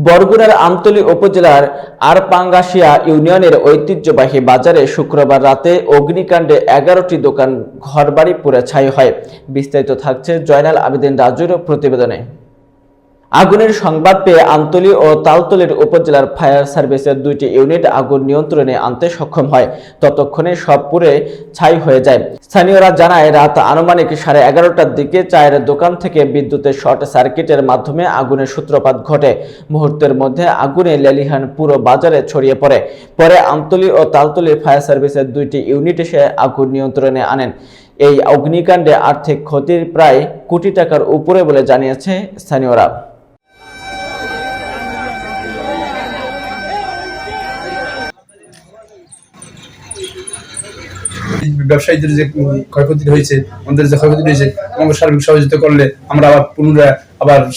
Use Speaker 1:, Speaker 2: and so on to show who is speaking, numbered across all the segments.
Speaker 1: বরগুনার আমতলী উপজেলার আরপাঙ্গাশিয়া ইউনিয়নের ঐতিহ্যবাহী বাজারে শুক্রবার রাতে অগ্নিকাণ্ডে ১১টি দোকান ঘরবাড়ি পুড়ে ছাই হয়। বিস্তারিত থাকছে জয়নাল আবেদিন রাজুর প্রতিবেদনে। আগুনের সংবাদ পেয়ে আমতলী ও তালতলীর উপজেলার ফায়ার সার্ভিসের ২টি ইউনিট আগুন নিয়ন্ত্রণে আনতে সক্ষম হয়। ততক্ষণে সব পুড়ে ছাই হয়ে যায়। স্থানীয়রা জানায়, রাত আনুমানিক 11:30টার দিকে চায়ের দোকান থেকে বিদ্যুতের শর্ট সার্কিটের মাধ্যমে আগুনের সূত্রপাত ঘটে। মুহূর্তের মধ্যে আগুনে লেলিহান পুরো বাজারে ছড়িয়ে পড়ে। পরে আমতলী ও তালতলীর ফায়ার সার্ভিসের ২টি ইউনিট এসে আগুন নিয়ন্ত্রণে আনেন। এই অগ্নিকাণ্ডে আর্থিক ক্ষতির প্রায় কোটি টাকার উপরে বলে জানিয়েছে স্থানীয়রা।
Speaker 2: ব্যবসায়ীদের যে ক্ষয়ক্ষতি হয়েছে, আমাদের যে ক্ষয়ক্ষতি হয়েছে, আমাকে সার্বিক সহযোগিতা করলে আমরা আবার পুনরায়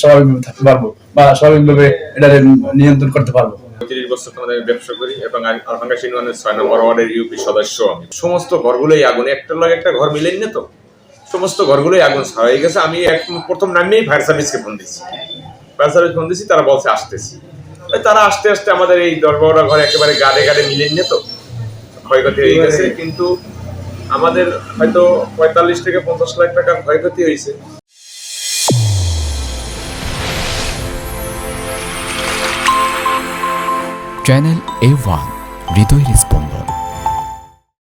Speaker 2: স্বাভাবিকভাবে থাকতে পারবো বা স্বাভাবিকভাবে এটা নিয়ন্ত্রণ করতে পারবো।
Speaker 3: ৩০ বছর আমাদের ব্যবসা করি এবং আরপাঙ্গাশিয়া ইউনিয়নের ৬ নম্বর ওয়ার্ডের ইউপি সদস্য আমি। সমস্ত ঘরগুলোই আগুন, একটার লাগে একটা ঘর মিলেন না, তো সমস্ত ঘরগুলোই আগুন ছাড়া হয়ে গেছে। আমি প্রথম নামেই ফায়ার সার্ভিসকে ফোন দিচ্ছি, তারা বলছে আসতেছি। তারা আসতে আসতে আমাদের এই ১০-১২টা ঘর একেবারে গাড়ে গাড়ে মিলেন না, তো ক্ষয়ক্ষতি হয়ে গেছে। কিন্তু আমাদের হয়তো ৪৫ থেকে ৫০ লাখ টাকার ক্ষয়ক্ষতি হয়েছে।
Speaker 4: চ্যানেল A1 হৃদয়ের স্পন্দন।